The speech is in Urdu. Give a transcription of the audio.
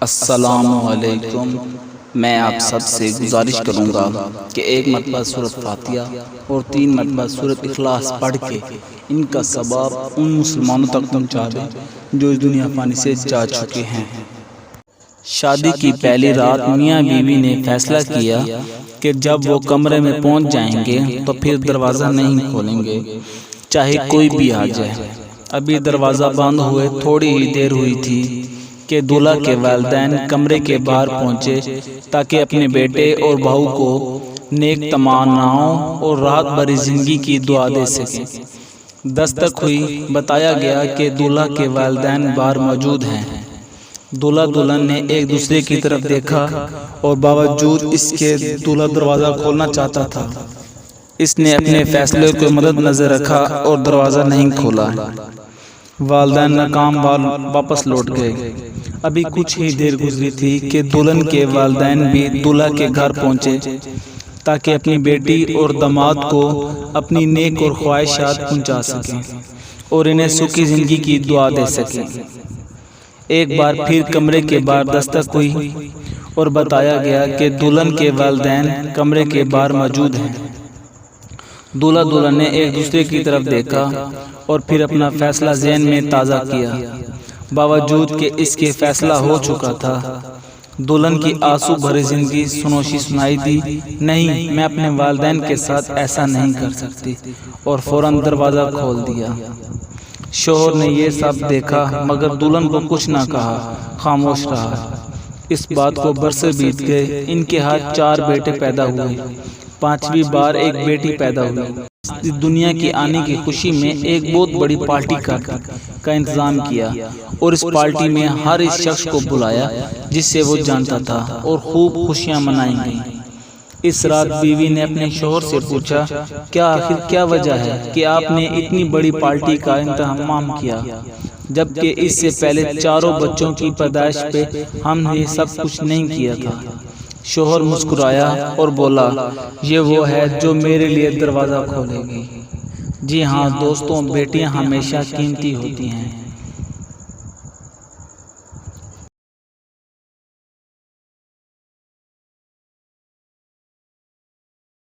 السلام علیکم۔ میں آپ سب سے گزارش کروں گا کہ ایک مرتبہ سورۃ فاتحہ اور 3 مرتبہ سورۃ اخلاص پڑھ کے ان کا ثواب ان مسلمانوں تک پہنچا دیں جو اس دنیا فانی سے جا چکے ہیں۔ شادی کی پہلی رات میاں بیوی نے فیصلہ کیا کہ جب وہ کمرے میں پہنچ جائیں گے تو پھر دروازہ نہیں کھولیں گے، چاہے کوئی بھی آ جائے۔ ابھی دروازہ بند ہوئے تھوڑی ہی دیر ہوئی تھی کہ دولہا کے والدین کمرے کے باہر پہنچے تاکہ اپنے بیٹے اور بہو کو نیک تمناؤں اور راحت بھری زندگی کی دعا دے سکیں۔ دستک ہوئی، بتایا گیا کہ دولہا کے والدین باہر موجود ہیں۔ دولہا دلہن نے ایک دوسرے کی طرف دیکھا اور باوجود اس کے دولہا دروازہ کھولنا چاہتا تھا۔ اس نے اپنے فیصلے کو مد نظر رکھا اور دروازہ نہیں کھولا۔ والدین ناکام واپس لوٹ گئے۔ ابھی کچھ ہی دیر گزری تھی کہ دلہن کے والدین بھی دولہا کے گھر پہنچے تاکہ اپنی بیٹی اور داماد کو اپنی نیک اور خواہشات پہنچا سکیں اور انہیں سکھی زندگی کی دعا دے سکیں۔ ایک بار پھر کمرے کے باہر دستک ہوئی اور بتایا گیا کہ دلہن کے والدین کمرے کے باہر موجود ہیں۔ دولہا دلہن نے ایک دوسرے کی طرف دیکھا اور پھر اپنا فیصلہ ذہن میں تازہ کیا، باوجود کہ اس کے فیصلہ ہو چکا تھا۔ دلہن کی آنسو بھری زندگی سنوشی سنائی دی، نہیں میں اپنے والدین کے ساتھ ایسا نہیں کر سکتی، اور فوراً دروازہ کھول دیا۔ شوہر نے یہ سب دیکھا مگر دلہن کو کچھ نہ کہا، خاموش رہا۔ اس بات کو برسیں بیت گئے۔ ان کے ہاتھ 4 بیٹے پیدا ہوئے، 5ویں بار ایک بیٹی پیدا ہوئی۔ دنیا کی آنے کی خوشی میں ایک بہت بڑی پارٹی کا انتظام کیا اور اس پارٹی میں ہر اس شخص کو بلایا جس سے وہ جانتا تھا اور خوب خوشیاں منائی گئیں۔ اس رات بیوی نے اپنے شوہر سے پوچھا، آخر کیا وجہ ہے کہ آپ نے اتنی بڑی پارٹی کا اہتمام کیا جبکہ اس سے پہلے 4 بچوں کی پیدائش پہ ہم نے یہ سب کچھ نہیں کیا تھا؟ شوہر مسکرایا اور بولا، یہ وہ ہے جو میرے لیے دروازہ کھولے گی۔ جی ہاں دوستوں، بیٹیاں ہمیشہ قیمتی ہوتی ہیں۔